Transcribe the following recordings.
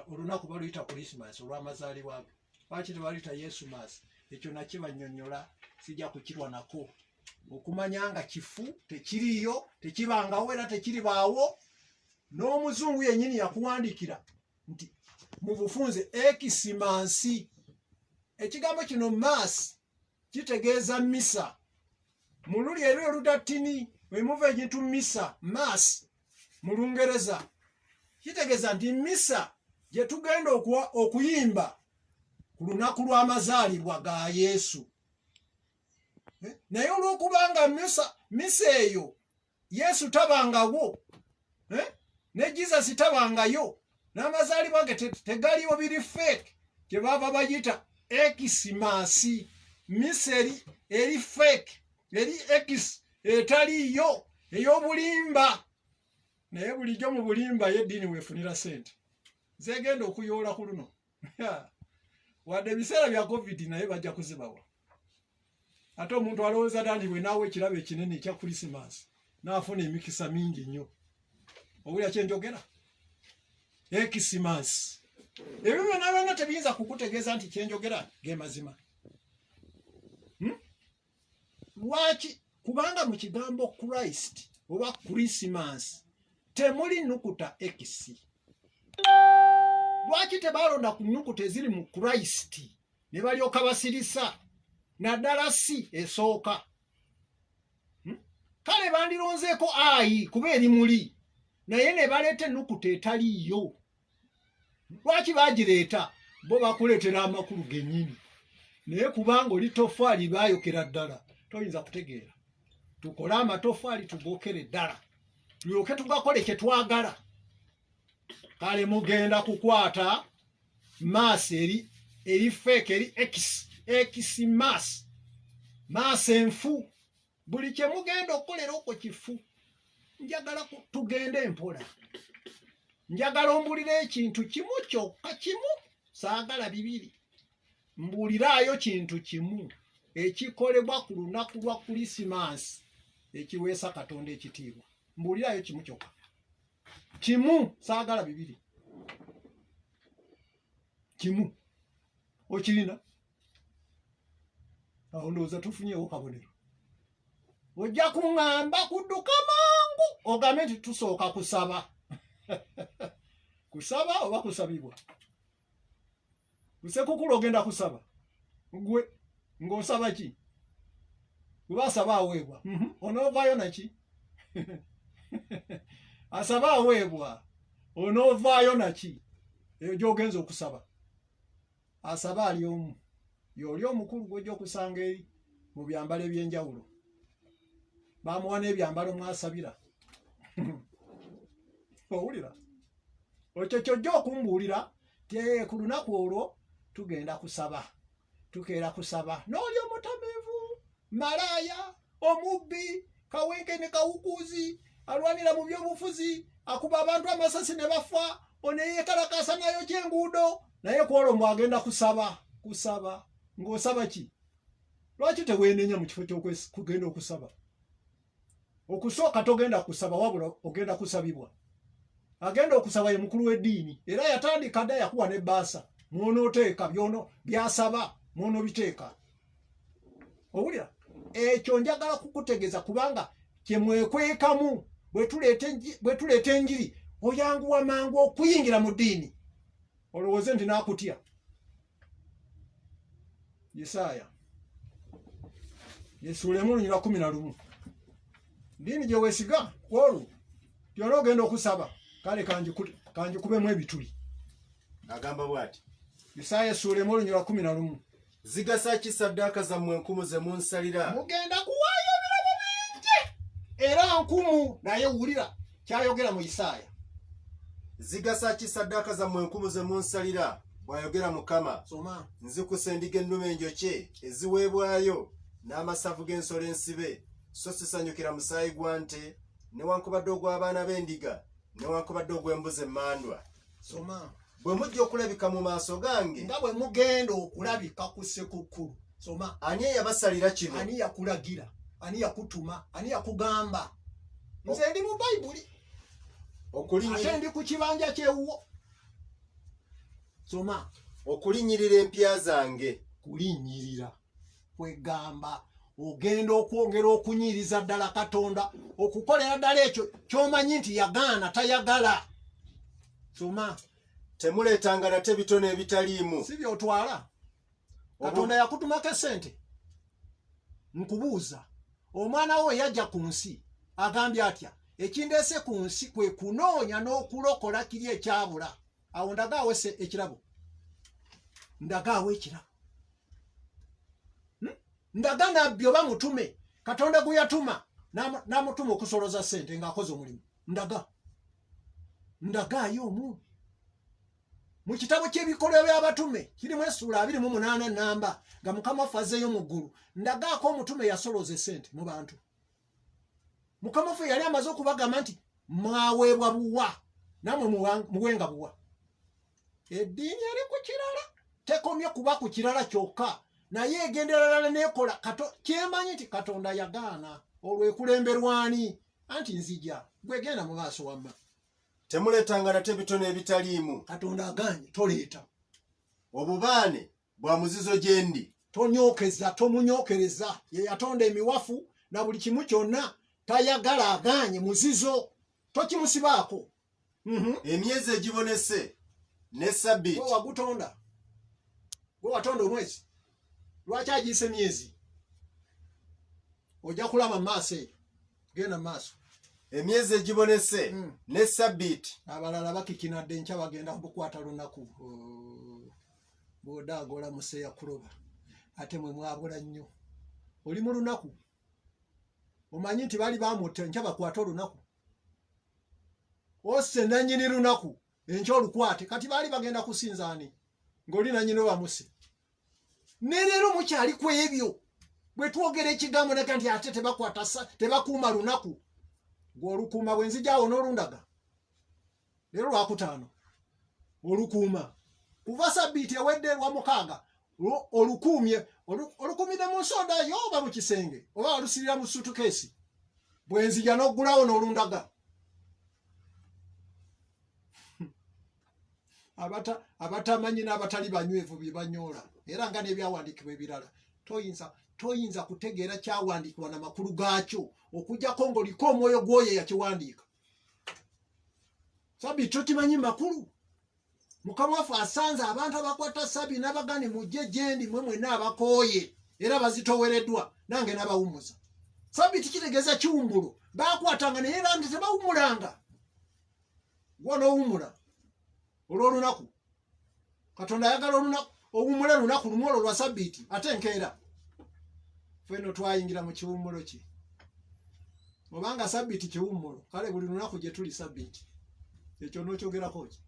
olunaku baluyita Christmas olw'amazaalibwa ge. Lwaki tebaluyita Yesu Maasi? Ekyo nakibannyonnyola, sijja kukirwa nako. Okumanya nga kifu tekiriyo, tekibangawo era tekiribaawo. N'omuzungu yennyini yakuwandiikira nti mu bufunze ekisimansi. Ekigambo kino maasi kitegeeza misa. Mu luli eryo oludatini we muva ekintu misa, maasi mu Lungereza kitegeeza nti misa gye tugenda okuyimba ku lunaku lw'amazaalibwa ga Yesu. Naye olw'okubanga misa eyo Yesu tabangawo, ne Jesus tabangayo, n'amazaalibwa ge tegaliwo, biri fake, kye baba bayita ekisimansi. Misa eri fake, eri ekisi etaliyo, ey'obulimba. Naye bulijjo mu bulimba y'eddiini weefunira ssente. Zegenda okuyoola ku luno. Wadde ebiseera bya COVID naye bajja kuzibawa. Ate omuntu alowooza dda nti bwe naawe ekirabo ekinene ekya Krisimansi n'afuna emikisa mingi nnyo. Owulira kye njogera? Ekisimansi. Ebyo byonna byonna tebiyinza kukutegeeza nti kye njogera ge mazima. Lwaki? Kubanga mu kigambo Christ oba Krisimansi temuli nukuta ekisi. Lwaki tebalonda ku nnukuta eziri mu Christ ne balyoka basirisa naddala si esooka? Kale bandironzeeko ayi kuba eri muli, naye ne baleeta ennukuta etaliyo. Lwaki bagireeta? Bo bakuleetera amakulu gennyini, naye kubanga oli tofaali baayokera ddala toyinza kutegeera. Tukole amatofaali tugokere ddala tulyoke tugakole kye twagala. Kale mugenda kukwata maasi eri feke, eri ekisimansi, maasi enfu. Buli kye mugenda okukolera okwo kifu. Njagala tugende empola. Njagala ombulira ekintu kimu kyokka, kimu, saagala bibiri. Mbuliraayo kintu kimu ekikolebwa ku lunaku lwa Krisimansi ekiweesa Katonda ekitiibwa. Mbuliraayo kimu kyokka. Kimu, saagala bibiri. Kimu. Okirina? Awo ndowooza tufunyeewo kabonero. Ojja kuŋŋamba kudduka mangu ogambe nti tusooka kusaba. Kusaba oba kusabibwa? Kusekukulu ogenda kusaba. Gwe ng'osaba ki? Kuba asaba aweebwa. Onoovaayo naki? Asaba aweebwa. Onoovaayo naki? Eyo gy'ogenza okusaba. Asaba ali omu. Y'oli omukulu gw'ojja okusanga eri mu byambalo eby'enjawulo. Bamuwa n'ebyambalo mwasabira. Owulira? Ekyo kyojja okumbuulira ti ku lunaku olwo tugenda kusaba. Tukeera kusaba. N'oli omutamiivu, malaaya, omubbi, kawenkene kawukuuzi, alwanira mu by'obufuzi, akuba abantu amasasi ne bafa, ono eyeekalakaasa nayo ky'enguudo, naye ku olwo mwagenda kusaba. Kusaba. Ng'osaba ki? Lwaki teweenenya mu kifo ky'okugenda okusaba? Okusooka togenda kusaba wabula ogenda kusabibwa. Agenda okusaba ye mukulu w'eddiini era yatandika dda yakuwa n'ebbaasa mw'onooteeka byasaba mw'onoobiteeka. Owulira? Ekyo njagala kukutegeeza kubanga kye mwekwekamu bwe tuleeta enjiri oyanguwa mangu okuyingira mu ddiini. Olowooze nti naakutya. Isaaya Yesuulemu olunyira 11. Ddiini gye weesiga olwo tyona ogenda okusaba. Kale kanjikubemu ebituli. Agamba bw'ati. Isaaya Yesuulemu olunyira 11. Zigasa ki ssaddaaka zammwe enkumu ze munsalira? Mugenda kuwaayo ebirabo bingi era nkumu. Naye wulira kyayogera mu Isaaya. Zigasa ki ssaddaaka zammwe enkumu ze munsalira? Bw'ayogera Mukama. Soma. Nzikusa endiga ennume enjokye eziweebwayo n'amasavu g'ensolo ensibe, so sisanyukira musaayi gwa nte newankubadde ogw'abaana b'endiga newankubadde ogw'embuzi emmandwa. Soma. Bwe mujja okulabika mu maaso gange, nga bwe mugenda okulabika ku ssekukkulu. Soma. Ani eyabasalira kino? Ani yakulagira? Ani yakutuma? Ani yakugamba? Nze ndi mu Bayibuli. Ate ndi ku kibanja ky'ewuwo. soma okulinyirira empya zange kulinyirira kwegamba ogenda okwongera okunyiriza ddala Katonda okukolera ddala ekyo ky'omanyi nti yagaana tayagala. Soma temuleetanga nate bitono ebitaliimu. si by'otwala Katonda yakutumako esente. Nkubuuza omwana wo yajja ku nsi agambye atya ekindeese ku nsi kwe kunoonya n'okulokola kiri ekyabula. Awo ndagaawo ekirabo, ndagaawo ekirabo. Ndaga nabbi oba mutume Katonda gwe yatuma n'amutuma okusoloza ssente ng'akoze omulimu. Ndagaayo omu mu kitabo ky'ebikolwa by'abatume kirimu essuula 28 namba nga Mukama waffe azzeeyo mu ggulu. Ndagaako omutume yasoloza essente mu bantu. Mukama waffe yali amaze okubagamba nti mwaweebwa buwa namwe muwenga buwa. Eddiini eri ku kirala tekomye kuba ku kirala kyokka naye egenderera nekola kyemanyi nti Katonda yagaana. Olwo ekulemberwani anti nzija gwegenda mu maaso wamma. temuleetanga nate bitono ebitaliimu. Katonda aganye toleeta. Obubaane bwa muzizo gye ndi. Tonyokeza tomunyokereza. Ye yatonda emiwafu na buli kimu kyonna tayagala aganye muzizo tokimusibaako. Emyezi egibonese ne Ssabbiiti. Gwe wagutonda. Gwe watonda omwezi. Lwaki agiyise emyezi? Ojja kulaba mu maaso eyo. Genda mu maaso. Emyezi egibonese ne Ssabbiiti. Abalala bakikinadde enkya bagenda kukwata lunaku. Bw'odaagola museeya kuloba. Ate mwe mwabula nnyo. Oli mu lunaku. Omanyi nti bali bamutta enkya bakwata olunaku. Osse nannyini lunaku enkya olukwate. Kati baali bagenda kusinzaani ng'oli nannyini bamuse. Ne leero mukyali ku ebyo. Bwe twogera ekigambo naga nti ate tebakuuma lunaku. Gw'olukuuma bwe nzijaawo n'olundaga. Leero Lwakutaano olukuuma. Kuva Ssabbiiti ewedde Lwamukaaga olukumire mu nsoda yo oba mu kisenge oba walusirira mu sutukeesi. Bwe nzija n'oggulawo n'olundaga. Abatamanyi n'abatali banywevu bye banyoola era nga n'ebyawandiikibwa ebirala. Toyinza kutegeera kyawandiikibwa na makulu gaakyo okujjako ng'oliko omwoyo gw'oyo yakiwandiika. Ssabbiiti tokimanyi makulu. Mukama waffe asanze abantu abakwata Ssabbiiti n'abagani mujje gye ndi mwe mwenna abakooye era bazitowereddwa nange n'abawummuza. Ssabbiiti kitegeeza kiwummulo. Baakwatanga naye era nti tebawummulanga. Gwe n'owummula olw'olunaku. Katonda ayagala olunaku owummule lunaku lumu olwo lwa Ssabbiiti ate enkeera. Ffenno twayingira mu kiwummulo kye. Obanga Ssabbiiti kiwummulo kale buli lunaku gye tuli Ssabbiiti. Ekyo n'okyogerako ki?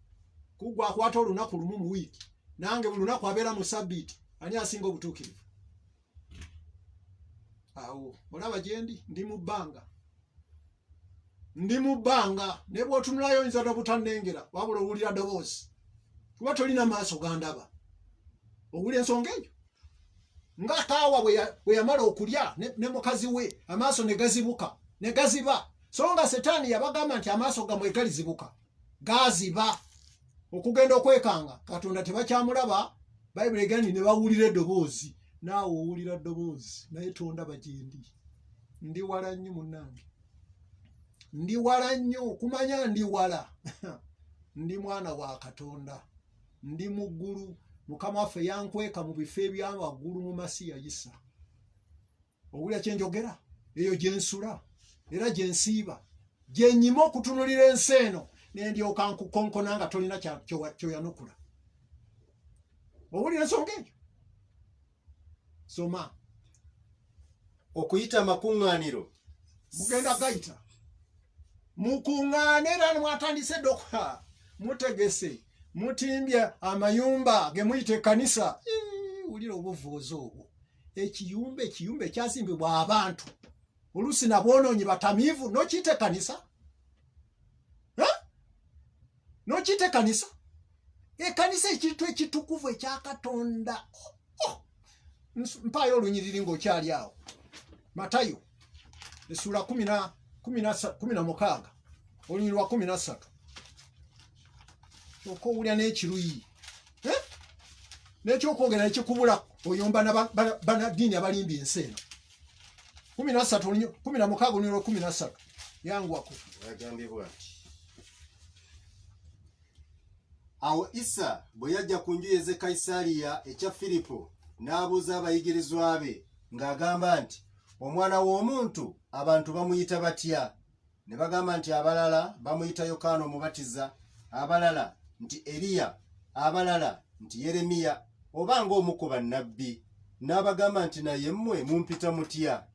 Kugwa akwata olunaku lumu mu wiiki nange buli lunaku abeera mu Ssabbiiti ani asinga obutuukirivu? Awo olaba gye ndi mu bbanga. Ndi mu bbanga ne bw'otunulayo oyinza n'obutannengera wabula owulira ddoboozi kuba tolina maaso gandaba. Owulira ensonga eyo? Nga kaawa bwe yamala okulya ne mukazi we amaaso ne gazibuka ne gaziba. So nga Setaani yabagamba nti amaaso gamwe galizibuka gaziba okugenda okwekanga. Katonda tebakyamulaba. Bayibuli egamba nti ne bawulira eddoboozi. Naawe owulira ddoboozi naye tondaba gye ndi. Ndi wala nnyo munnange. Ndi wala nnyo kumanya ndi wala. Ndi mwana wa Katonda. Ndi mu ggulu. Mukama waffe yankweka mu bifo eby'awaggulu mu Masiya Isa. Owulira kye njogera? Eyo gye nsula era gye nsiiba. Gye nnyima okutunulira ensi eno ne ndyoka nkukonkona nga tolina kyoyanukula. Owulira ensonga eyo? Soma. Okuyita amakuŋŋaaniro. Mugenda gayita. Mukuŋŋaane era ne mwatandise eddoka. Mutegese. Mutimbye amayumba ge muyita ekkanisa. Wulira obuvoozi obwo. Ekiyumba ekyazimbibwa abantu. Oluusi nabwonoonyi batamiivu n'okiyita ekkanisa? N'okiyita ekkanisa? Ekkanisa ekintu ekitukuvu ekya Katonda. Mpaayo olunyiriri ng'okyali awo. Matayo essuula 16 olunyiriri lwa 13. Kyokka owulira n'ekiruyi. n'ekyokwogera ekikubula oyomba banaddiini abalimba ensi eno 13 yangwako. Yagambibwa ati awo Isa bwe yajja ku njuyi z'e Kayisaliya ekya Firipo n'abuuza abayigirizwa be ng'agamba nti omwana w'omuntu abantu bamuyita batya? Ne bagamba nti abalala bamuyita Yokaana Omubatiza, abalala nti Eriya, abalala nti Yeremiya oba ng'omu ku bannabbi. N'abagamba nti naye mmwe mumpita mutya?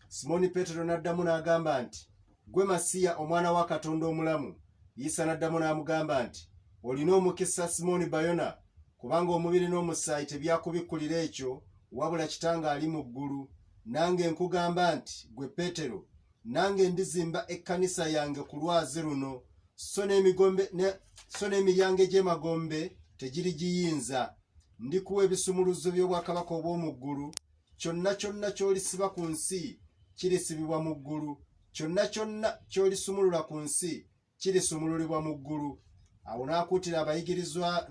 Simoni Peetero n'addamu n'agamba nti gwe Masiya omwana wa Katonda omulamu. Isa n'addamu n'amugamba nti olina omukisa Simoni Bayona, kubanga omubiri n'omusaayi tebyakubikkulira ekyo wabula Kitange ali mu ggulu. Nange nkugamba nti gwe Peetero, nange ndizimba ekkanisa yange ku lwazi luno, so n'emiryango egy'emagombe tegirigiyinza. Ndikuwa ebisumuluzo by'obwakabaka obw'omu ggulu. Kyonna kyonna ky'olisiba ku nsi kirisibibwa mu ggulu, kyonna kyonna ky'olisumulula ku nsi kirisumululibwa mu ggulu. Awo n'akuutira abayigirizwa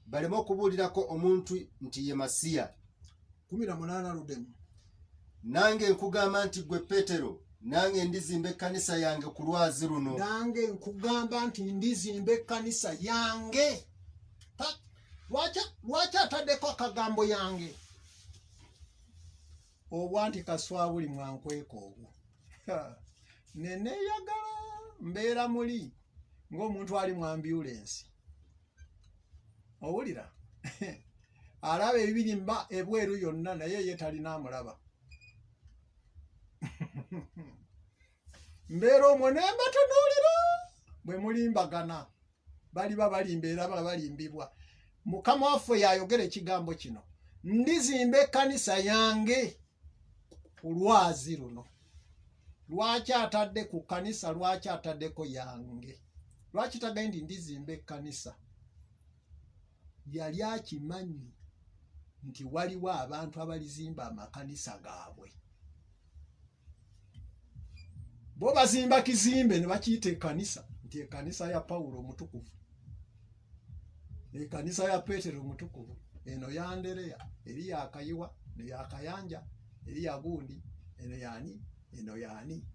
baleme okubuulirako omuntu nti ye Masiya. 18 Rudemu. Nange nkugamba nti gwe Peetero, nange ndizimba ekkanisa yange ku lwazi luno. Nange nkugamba nti ndizimba ekkanisa yange. Lwaki ataddeko akagambo yange? Obwanti kaswabuli mwankweka obwo. Neneyagala mbeera muli ng'omuntu ali mu ambulensi. Owulira? Alaba ebibiri ebweru yonna naye ye talina amulaba. Mbeera omwo ne mbatunuulira bwe mulimbagana. Baliba balimba era balimbibwa. Mukama waffe yayogera ekigambo kino. Ndizimba ekkanisa yange ku lwazi luno. Lwaki atadde ku kkanisa? Lwaki ataddeko yange? Lwaki tagandi ndizimba ekkanisa? Yali akimanyi nti waliwo abantu abalizimba amakanisa gaabwe. Bo bazimba kizimbe ne bakiyita ekkanisa, nti ekkanisa ya Pawulo omutukuvu, ekkanisa ya Peetero omutukuvu, eno ya Andereya, eri ya Kayiwa, ne ya Kayanja, eri ya Gundi, eno yani, eno yani.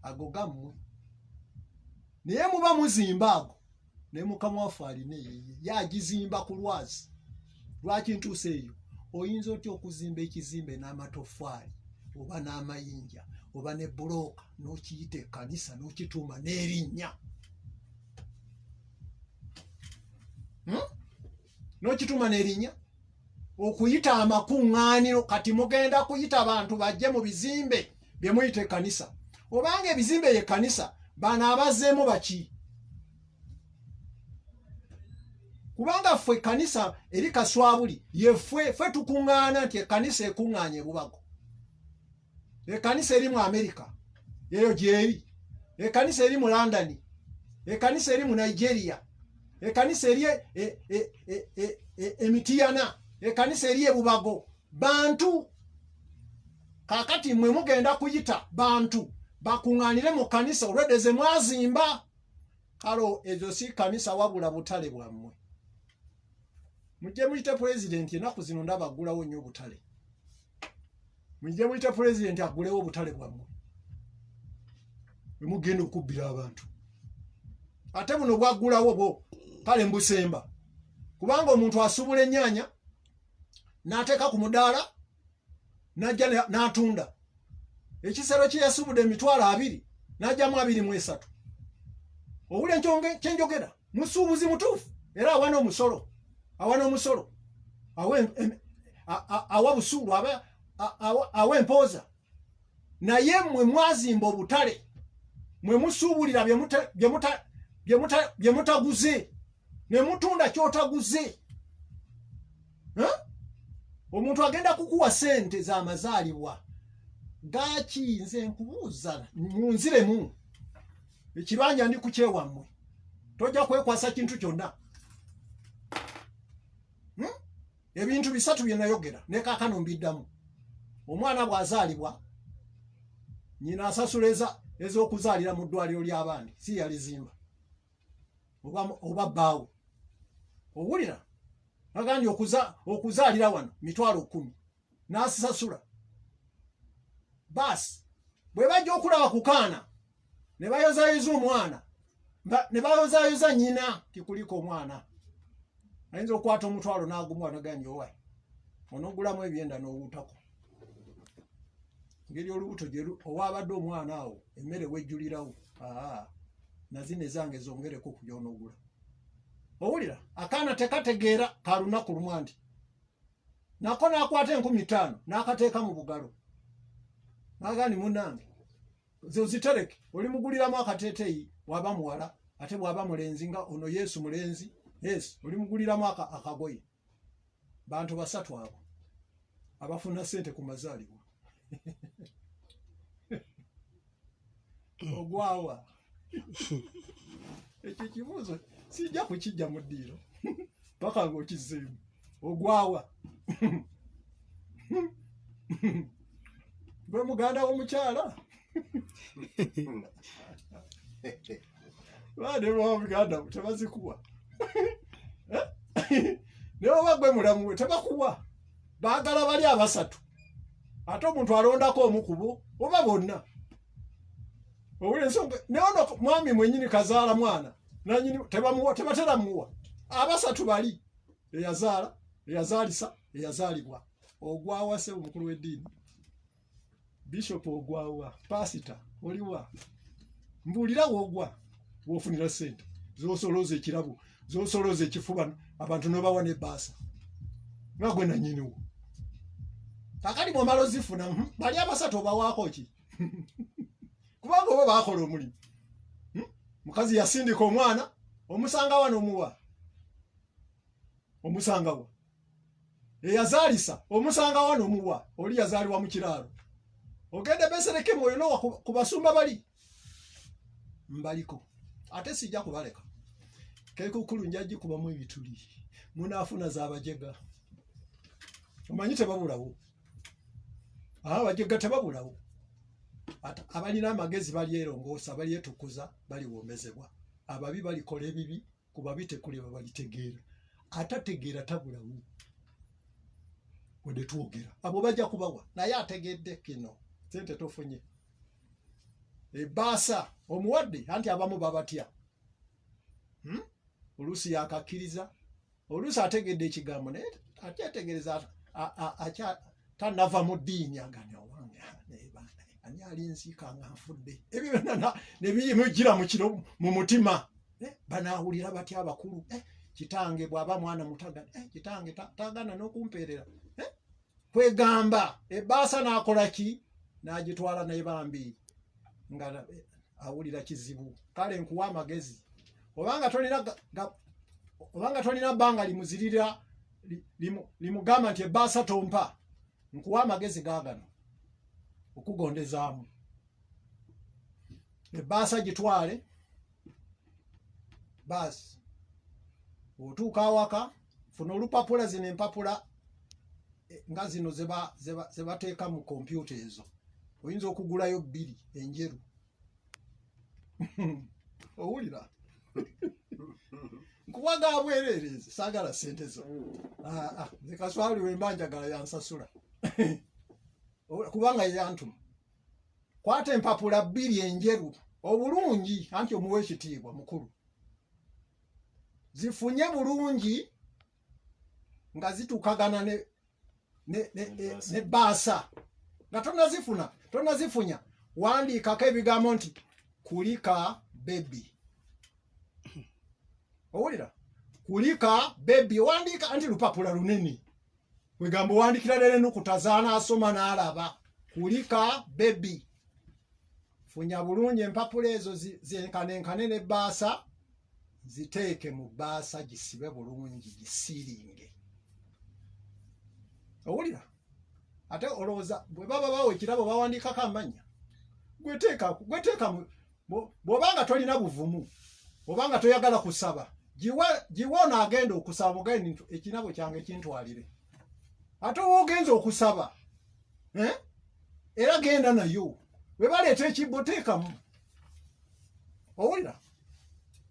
Ago gammwe. Naye muba muzimba ago, ne Mukama waffe alina yeye yagizimba ku lwazi. Lwaki ntuuse eyo? Oyinza otya okuzimba ekizimbe n'amatoffaali oba n'amayinja oba ne bulooka n'okiyita ekkanisa n'okituuma n'erinnya? N'okituuma n'erinnya? Okuyita amakuŋŋaaniro, kati mugenda kuyita abantu bajje mu bizimbe bye muyita ekkanisa. Obanga ebizimbe ye kkanisa, bano abazzeemu baki? Kubanga ffe ekkanisa eri kaswabuli, ffe tukuŋŋaana nti ekkanisa ekuŋŋaanye Bubago. Ekkanisa eri mu Amerika, eyo gyeri. Ekkanisa eri mu London, ekkanisa eri mu Nigeria, ekkanisa eri Emitiyana, ekkanisa eri Bubago. Bantu. Kakati mwe mugenda kuyita bantu bakuŋŋaanire mu kkanisa olwedde ze mwazimba. Kalo ezo si kkanisa wabula butale bwammwe. Mujje muyite pulezidenti ennaku zino ndaba aggulawo nnyo obutale. Mujje muyite pulezidenti aggulewo obutale bwammwe. Bwe mugenda okubbira abantu. Ate buno bwaggulawo bwo kale mbusemba. Kubanga omuntu asubula ennyaanya n'ateeka ku mudaala n'ajja n'atunda. Ekisero kye yasubudde $20 n'ajjamu 23. Owulira kyenjogera? Musuubuzi mutuufu era awana omusolo. Awana omusolo. Awa busuulu awa empooza. Naye mwe mwazimba obutale, mwe musuubulira bye mutaguze, ne mutunda kyotaguze. Omuntu agenda kukuwa sente z'amazaalibwa. Gaki nze nkubuuza munziremu. Ekibanja ndi ku kyewammwe. Tojja kwekwasa kintu kyonna. Ebintu bisatu bye nayogera ne kaakano mbiddamu. Omwana bw'azaalibwa, nnyina asasula ez'okuzaalira mu ddwaliro ly'abandi, si yalizimba. Oba bbaawe. Owulira? agandi okuzaalira wano 10,000 n'asasula. Basi bwe bajja okulaba ku kaana ne bayozayoza omwana ne bayozayoza nnyina tikuliko omwana ayinza okwata omutwalo n'agumuwa nagambye owa onogulamu ebyenda n'owuutako ngeri olubuto owaabadde omwana awo emmere wejjulirawo nazino ezange zongereko ku gy'onoogula. Owulira akaana tekategeera ka lunaku lumwa nti nako n'akwata 50,000 n'akateeka mu bugalo n'agandi munnange zozitereke olimuguliramu akateeteeyi waba muwala ate bw'aba mulenzi nga ono Yesu mulenzi Yesu olimuguliramu akagoye. Bantu 3 abo abafuna ssente ku mazaalibwa ogwawa ekyo kibuuzo sijja kukijja mu ddiiro paka ng'okizzeemu ogwawa gwe muganda w'omukyala baade bamuganda tebazikuwa naye oba gwe mulamu we tebakuwa baagala bali 3 ate omuntu alondako omu kubo oba bonna. Owulira ensonga neono mwami mwenyini kazaala mwana nanyini tebatera muwa 3 bali eyazaala eyazaalisa eyazaalibwa. Ogwawa se omukulu w'eddiini Bishop ogwawa pasita oliwa mbuulira wogwa wofunira ssente zosolooza ekirabo zosolooza ekifuba abantu n'obawa n'ebbaasa nga gwe nannyiniwo kakati bw'omala ozifuna bali 3 obawaako ki kubanga oba baakola omulimu. Mukazi yasindika omwana omusanga wano omuwa omusanga wa eyazaalisa omusanga wano omuwa oli yazaalibwa mu kiraalo ogende Besereke oyinowa ku basumba bali mbaliko ate sijja kubaleka kekukulu njajji kubamu ebituli munaafuna z'abajega omanyi tebabulawo abajega tebabulawo abalina amagezi balyerongoosa balyetukuza baliwomezebwa ababi balikola ebibi ku babi tekuleba balitegeera atategeera tabulawo wede twogera abo bajja kubawa naye ategedde kino sente tofunye ebbaasa omuwadde anti abamu babatya oluusi yakakkiriza oluusi ategedde ekigambo naye atyetegereza tanava mu ddiini aganya owange ani alinziika nga nfudde ebyo byonna nebiyimujjira mu mutima banaawulira batya abakulu kitange bw'aba mwana mutagana kitange tagana n'okumpeerera kwegamba ebbaasa n'akola ki n'agitwala naye bambi nga awulira kizibu. Kale nkuwa amagezi obanga tolina bbanga limuzirira limugamba nti ebbaasa tompa nkuwa amagezi gaagano okugondezaamu ebbaasa gitwale baasi otuuka awaka funa olupapula zino empapula nga zino zebateeka mu kompyuta ezo oyinza okugulayo 2 enjeru owulira nkuwaga bwereerezi saagala ssente zo zekaswali wemba njagala yansasula kubanga yantuma kwata empapula 2 enjeru obulungi anti omuwa ekitiibwa mukulu zifunye bulungi nga zitukagana ne bbaasa nga tonazifunya wandiikako ebigambo nti kulika bebi owulira kulika bebi wandiika anti lupapula lunene wegamba wandikira lere nukutazaana asoma n'alaba kulika bebi funya bulungi empapula ezo zenkanenkane n'ebbaasa ziteeke mu bbaasa gisibe bulungi gisiiringe owulira ate olowooza bwe baba bawa ekirabo bawandiikako amannya gweteeka bw'obanga tolina buvumu obanga toyagala kusaba giwe onaagenda okusaba mugani nti ekinabo kyange kintwalire ate woogenza okusaba era genda nayo bwe baleeta ekibbo teekamu owulira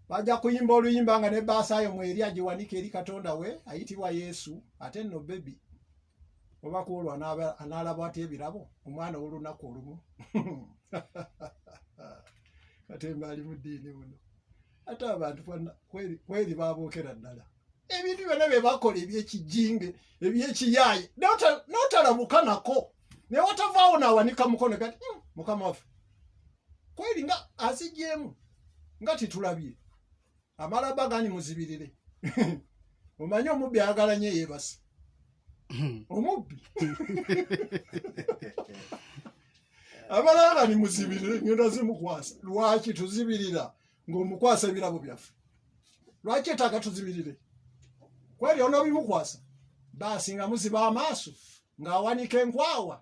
bajja kuyimba oluyimba nga ne baasaayo mweri agiwanika eri katonda we ayitibwa Yesu. Ate nno bebi oba kuolwo anaalaba ati ebirabo omwana w'olunaku olumu Katemba ali mu ddiini muno. Ate abantu kweri babookera ddala ebintu byonna bye bakola ebyekijinge ebyekiyaaye n'otalabuka nako ne watavaawo n'awanika mukono kati mukama waffe kweri nga azigyemu nga titulabye amalaba gani muzibirire omanyi omubbi ayagala nnyo yeebase omubbi amalaba gani muzibirire ngenda zimukwasa. Lwaki tuzibirira ng'omukwasa ebirabo byaffe? Lwaki etaaga tuzibirire? Kweri onoobimukwasa baasi nga muziba amaaso ng'awanika enkwawa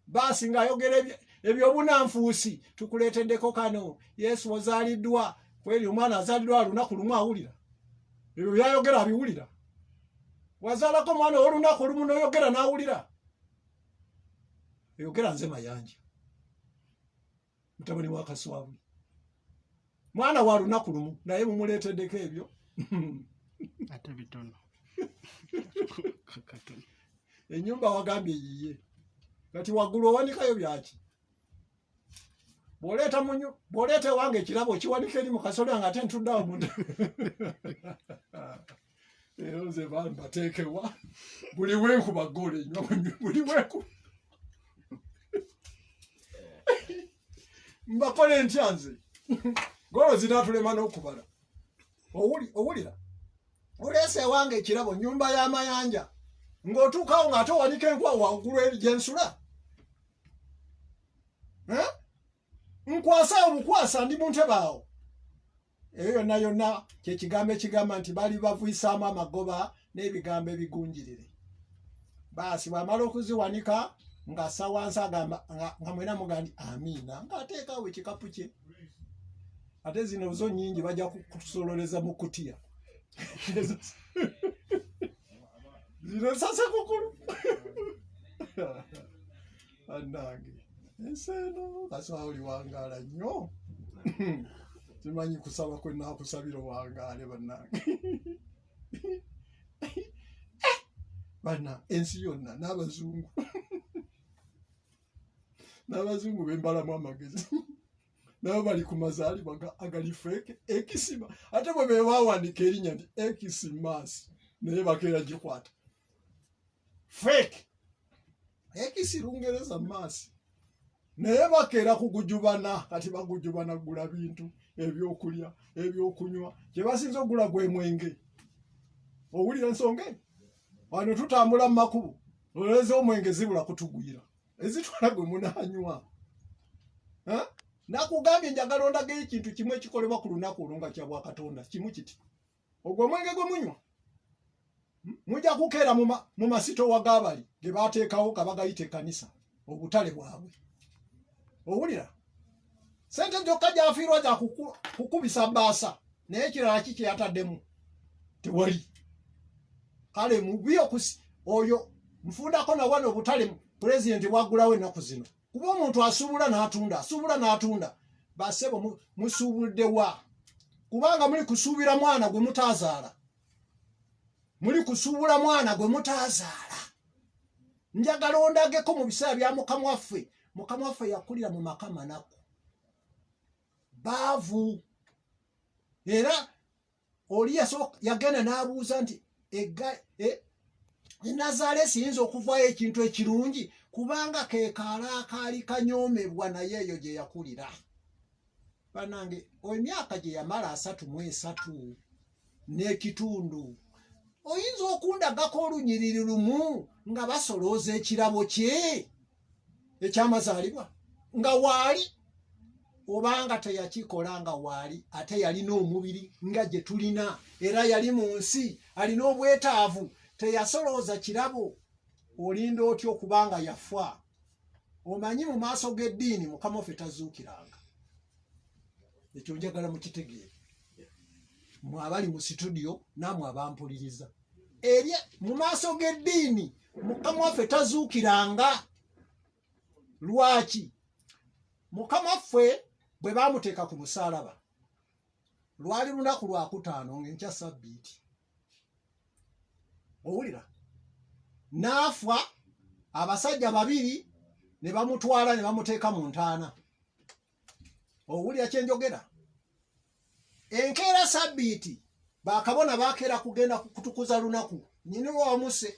baasi ng'ayogera ebyobunanfuusi tukuleeteddeko kano Yesu ozaaliddwa. Kweri omwana azaaliddwa lunaku lumu awulira ebyo byayogera abiwulira? Wazaalako omwana olunaku olumu n'oyogera n'awulira? Eyogera nze mayanja mutabani wa Kaswabuli mwana wa lunaku lumu naye mumuleeteddeko ebyo ate bitono. Ennyumba wagambye yiye kati waggulu owanikayo byaki? Bw'oleeta ewange ekirabo kiwanika eri mu kasolya nga ate ntuddawo munda era nze bateekewa buli wenkuba gola enywa buli wenkuba mbakole ntya nze golo zinaatulema n'okubala. Owulira oleese ewange ekirabo nnyumba y'amayanja ng'otuukawo ng'ate owanika enkwawa waggulu eri gye nsula. Nkwasa obukwasa ndi mu ntebe awo. Eyo yonna yonna kye kigambo ekigamba nti bali bavuyisaamu amagoba n'ebigambo ebigunjirire. Baasi bw'amala okuziwanika ng'assa wansi agamba nga mwena muga nti amiina ng'ateekaawo ekikapu kye. Ate zino zo nnyingi bajja kutusololeza mu kutiya. Zino nsase kukulu. Annange ensi eno Kaswawuli wangaala nnyo. Simanyi kusaba kwe naakusabira owangaale bannange. Banna ensi yonna n'abazungu n'abazungu bembalamu amagezi nabo bali ku mazaalibwa agali feeke ekisima ate bwe beewaawanika erinnya nti ekisimasi naye bakeera gikwata feeke ekisi Lungereza maasi naye bakeera kugujubana. Kati bagujubana gula bintu ebyokulya ebyokunywa kye basinza ogula gwe mwenge. Owulira ensonga eyo? Wano tutambula mu makubo olowooza omwenge zibula kutugwira ezitwala gwe munaanywa. Nakugambye njagala ondagayo ekintu kimu ekikolebwa ku lunaku olwo nga kya Bwakatonda kimu kiti ogwo omwenge gwe munywa mujja kukeera mu masitowa g'abali ge baateekawo kabagayita ekkanisa obutale bwabwe. Owulira sente gyokka gyafiirwa za kukubisa baasa naye ekirala ki kye yataddemu tewali. Kale mubi oyo nfundako na wano obutale pulezidenti bwaggulawo ennaku zino kuba omuntu asuubula n'atunda basebo musuubulidde wa? Kubanga muli kusuubira mwana gwe mutaazaala. Muli kusuubula mwana gwe mutaazaala. Njagala ondageko mu biseera bya mukama waffe. Mukama waffe yakulira mu maka manaku baavu era oli yagenda n'abuuza nti Nazaale siyinza okuvaayo ekintu ekirungi kubanga ke kaala akaali kanyoomebwa naye eyo gye yakulira. Bannange emyaka gye yamala 33 n'ekitundu oyinza okundagako olunyiriri lumu nga basolooza ekirabo kye ekyamazaalibwa nga waali obanga teyakikola nga waali ate yalina omubiri nga gye tulina era yali mu nsi alina obwetaavu teyasolooza kirabo. Olinda otya okubanga yafa? Omanyi mu maaso g'eddiini mukama waffe tazuukiranga. Ekyo njagala mukitegeere mmwe abali mu situdiyo nammwe abampuliriza. Mu maaso g'eddiini mukama waffe tazuukiranga. Lwaki? Mukama waffe bwe baamuteeka ku musaalaba lwali lunaku lwakutaano ng'enkya Ssabbiiti. Owulira? N'afa, abasajja babiri ne bamutwala ne bamuteeka mu ntaana. Owulira kye njogera? Enkeera Ssabbiiti bakabona bakeera kugenda kutukuza lunaku nnyini lw'omuse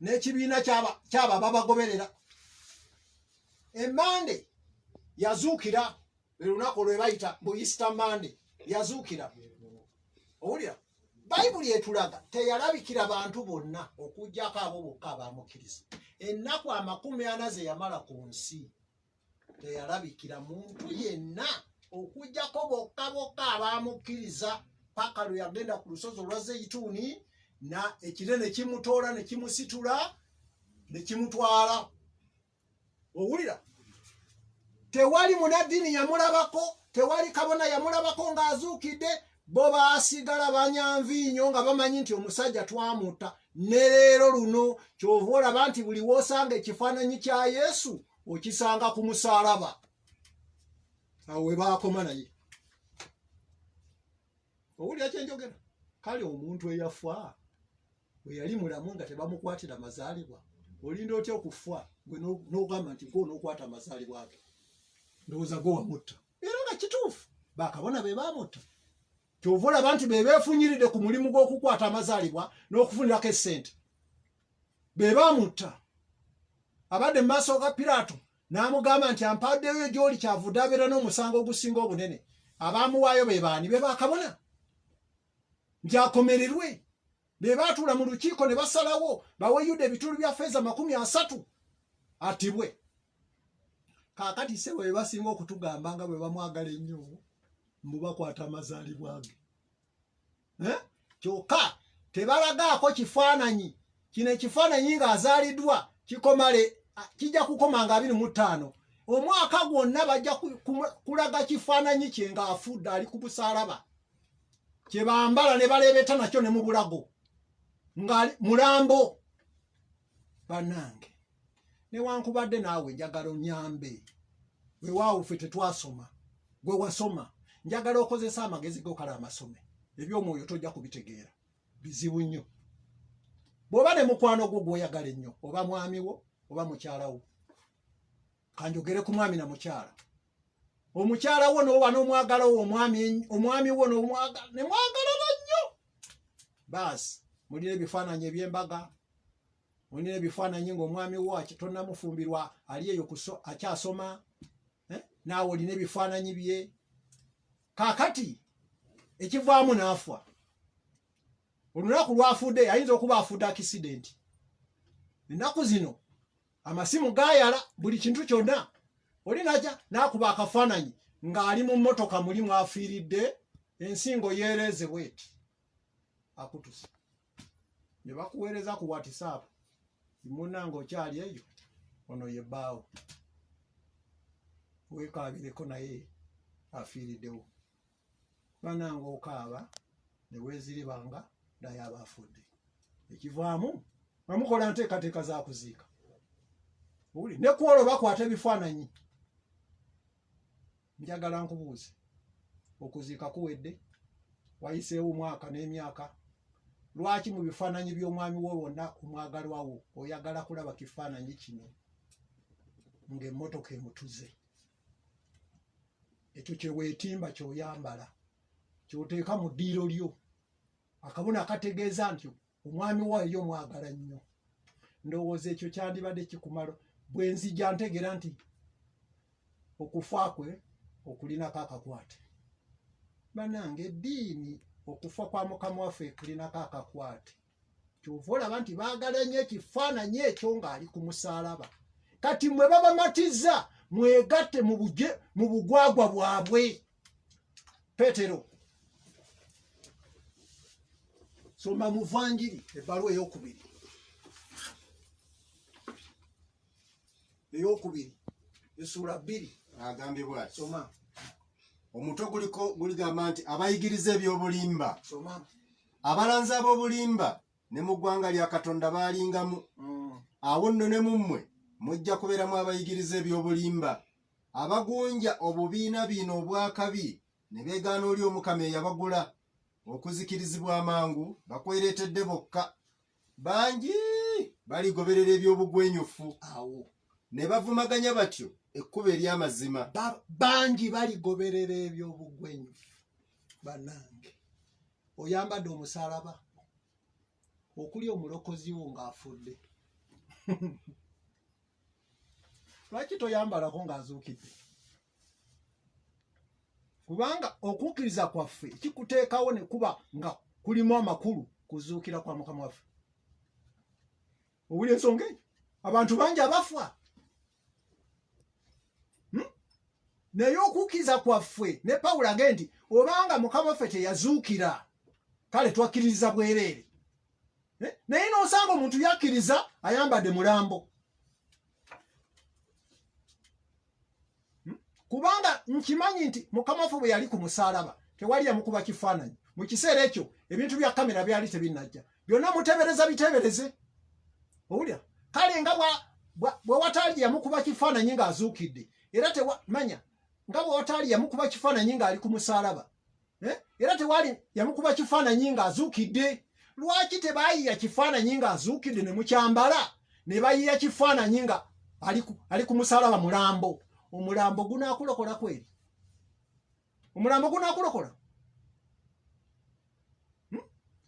n'ekibiina kyaba babagoberera. Emmande yazuukira, lunaku lwe bayita bu Easter Monday, yazuukira. Owulira? Bayibuli etulaga teyalabikira bantu bonna okuggyako abo bokka abaamukkiriza. Ennaku 40 ze yamala ku nsi teyalabikira muntu yenna okuggyako bokka bokka abaamukkiriza paka lwe yagenda ku lusozi olwa Zeyituuni na ekire ne kimutoola ne kimusitula ne kimutwala. Owulira? Tewali munaddiini yamulabako, tewali kabona yamulabako ng'azuukidde, bo baasigala banyanviinyo nga bamanyi nti omusajja twamutta. Ne leero luno kyova olaba nti buli w'osanga ekifaananyi kya Yesu okisanga ku musaalaba. Awo we baakoma naye. Owulira kye njogera? Kale omuntu eyafa bwe yali mulamu nga tebamukwatira mazaalibwa, olinda otya okufa gwe n'ogamba nti gwe onookwata amazaalibwa ge? Ndowooza gwe wamutta. Era nga kituufu bakabona be baamutta. Kyova olaba nti be beefunyiridde ku mulimu gw'okukwata amazaalibwa n'okufunirako essente. Be baamutta. Abadde mu maaso ga Piraato n'amugamba nti ampaddeyo gy'oli kyavudde abeera n'omusango ogusinga obunene. Abaamuwaayo be baani? Be bakabona. Nti akomererwe. Be baatuula mu lukiiko ne basalawo bawe Yuda ebitundu bya ffeeza 30 attibwe. Kaakati se bwe basinga okutugamba nga bwe bamwagala ennyo mubakwata amazaalibwa ge. Kyokka tebalagaako kifaananyi. Kino ekifaananyi ng'azaaliddwa kijja kukoma nga 25. Omwaka gwonna bajja kulaga kifaananyi kye ng'afudde ali ku busaalaba. Kye bambala ne baleebeta nakyo ne mu bulago. Nga mulambo. Bannange, newankubadde naawe njagala onyambe. Weewaawo ffe tetwasoma. Gwe wasoma. Njagala okozesa amagezi go kale amasome. Eby'omwoyo tojja kubitegeera. Bizibu nnyo. Bw'oba ne mukwano gwo gw'oyagala ennyo, oba mwami wo oba mukyala wo. Kanjogere ku mwami na mukyala. Omukyala wo n'oba n'omwagala wo, omwami wo n'omwagala, ne mwagalana nnyo. Baasi, mulina ebifaananyi eby'embaga, mulina ebifaananyi ng'omwami wo tonnamufumbirwa ali eyo akyasoma, naawe olina ebifaananyi bye. Kaakati ekivaamu n'afa. Olunaku lwafudde ayinza okuba afudde akisidenti. Ennaku zino amasimu gaayala, buli kintu kyonna oli najja n'akuba akafaananyi ng'ali mu mmotoka mulimu afiiridde, ensingo yeereeze bweti akutusa. Ne bakuweereza ku WhatsApp, munnange okyali eyo, ono ye bbaawo, weekaabireko naye afiiriddewo. Bannange okaaba ne weeziribanga naye aba afudde. Ekivaamu bamukola nteekateeka za kuziika. Ne kwolwo bakwata ebifaananyi. Njagala nkubuuze, okuziika kuwedde, wayiseewo omwaka n'emyaka, lwaki mu bifaananyi by'omwami wo wonna omwagalwa wo oyagala kulaba kifaananyi kino ng'emmotoka emutuze? Ekyo kye weetimba ky'oyambala, ky'oteeka mu ddiiro lyo, akabona akategeeza nti omwami wo yo mwagala nnyo. Ndowooza ekyo kyandibadde kikumalo. Bwe nzija ntegeera nti okufa kwe okulinako akakwate. Bannange, eddiini okufa kwa Mukama waffe kulinako akakwate. Kyova olaba nti baagala nnyo ekifaananyi ekyo ng'ali ku musaalaba. Kati mwe babamatiza mwegatte mu bugwagwa bwabwe. Peetero, soma mu Vanjiri ebbaluwa ey'okubiri essuula 2 agambye bw'ati. Soma. Omutwe guligamba nti abayigiriza eby'obulimba, Soma. abalanzi ab'obulimba ne mu ggwanga lya Katonda baalingamu. Awo nno ne mu mmwe mujja kubeeramu abayigiriza eby'obulimba, abagunja obubiina bino obwakabi ne beegaana oli omukama eyabagula okuzikirizibwa amangu bakwereetedde bokka. Bangi baligoberera eby'obugwenyufu awo ne bavumaganya batyo ekkubo ery'amazima. bangi baligoberera eby'obugwenyufu. Bannange, oyambadde omusaalaba okuli omulokozi wo ng'afudde. Lwaki toyambalako ng'azuukidde? Kubanga okukkiriza kwaffe kikuteekawo ne kuba nga kulimu amakulu kuzuukira kwa Mukama waffe. Owulira ensonga eyo? Abantu bangi abafa. Naye okukkiriza kwaffe ne Pawulo agambye nti obanga Mukama waffe teyazuukira kale twakkiririza bwereere. Naye n'osanga omuntu yakkiriza ayambadde mulambo. Kubanga nkimanyi nti Mukama waffe bwe yali ku musaalaba tewali yamukuba kifaananyi. Mu kiseera ekyo ebintu bya kamera byali tebinnajja. Byonna mutebereza bitebereze. Owulira? Kale nga bwe wataali yamukuba kifaananyi ng'azuukidde, era tewamanya nga bwe wataali yamukuba kifaananyi ng'ali ku musaalaba, era tewali yamukuba kifaananyi ng'azuukidde. Lwaki tebaayiya kifaananyi ng'azuukidde ne mukyambala ne bayiya kifaananyi nga ali ku musaalaba mulambo? Omulambo gunaakulokola kweri? Omulambo gunaakulokola?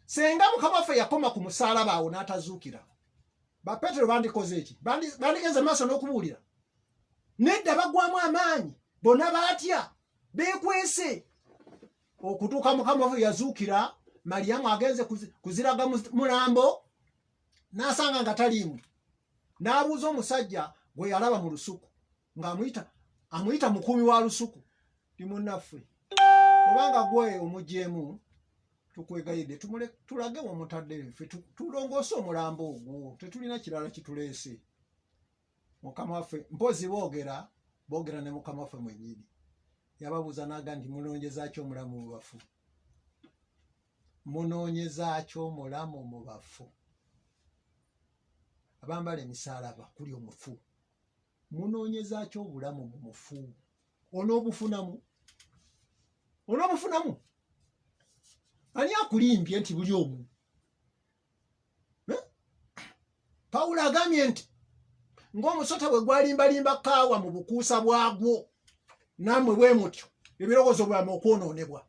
Senga Mukama waffe yakoma ku musaalaba awo n'atazuukira, Bapetero bandikoze eki? Bandigeze maaso n'okubuulira? Nedda bagwamu amaanyi, bonna baatya, beekwese. Okutuuka Mukama waffe yazuukira, Maliyamu agenze kuziraga mulambo n'asanga nga taliimu. N'abuuza omusajja gwe yalaba mu lusuku ng'amuyita mukuumi wa lusuku, ndi munnaffe, obanga gwe omugyemu tukwegayidde tulage wamutadde ffe tulongoose omulambo ogwo, tetulina kirala kituleese. Mukama waffe mpozi boogera ne Mukama waffe mwennyini. Yababuuza n'aga nti munoonyezaaki omulamu mu bafu? Munoonyezaaki omulamu mu bafu? Abambala emisaalaba kuli omufu. Munoonyezaaki obulamu mu mufu? Onoobufunamu? Onoobufunamu? Ani akulimbye nti buli omu? Pawulo agambye nti ng'omusota bwe gwalimbalimba kaawa mu bukuusa bwagwo, nammwe bwe mutyo ebirowoozo byammwe okwonoonebwa.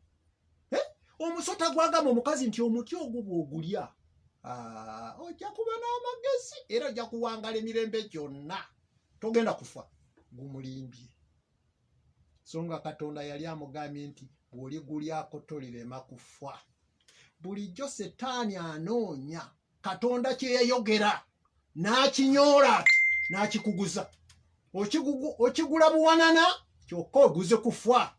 Omusota gwagamba omukazi nti omuti ogwo bw'ogulya ojja kuba n'amagezi era ojja kuwangala emirembe gyonna, togenda kufa. Gumulimbye. Songa Katonda yali amugambye nti bw'oligulyako tolirema kufa. Bulijjo Setaani anoonya Katonda kye yayogera n'akinyoola ati n'akikuguza. Okigula buwanana kyokka oguze kufa.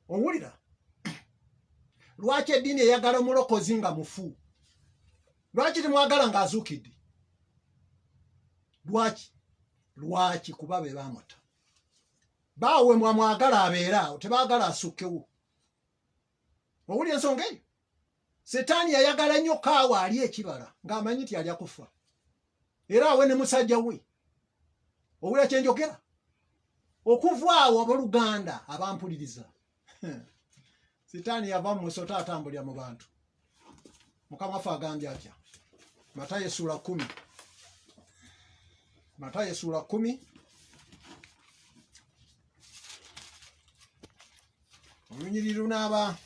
Owulira? Lwaki eddiini eyagala omulokozi nga mufu? Lwaki temwagala ng'azuukidde? Lwaki? Kuba be baamuta. Baawe mwamwagala abeera awo, tebaagala asukkewo. Owulira ensonga eyo? Setaani yayagala nnyo kaawa ali ekibala ng'amanyi nti alya kufa. Era awe ne musajja we. Owulira kye njogera? Okuva awo abooluganda abampuliriza, Setaani yava mu musota atambulira mu bantu. Mukama waffe agambye atya? Matayo essula 10. Matayo essula 10. Olunyiriri lunaaba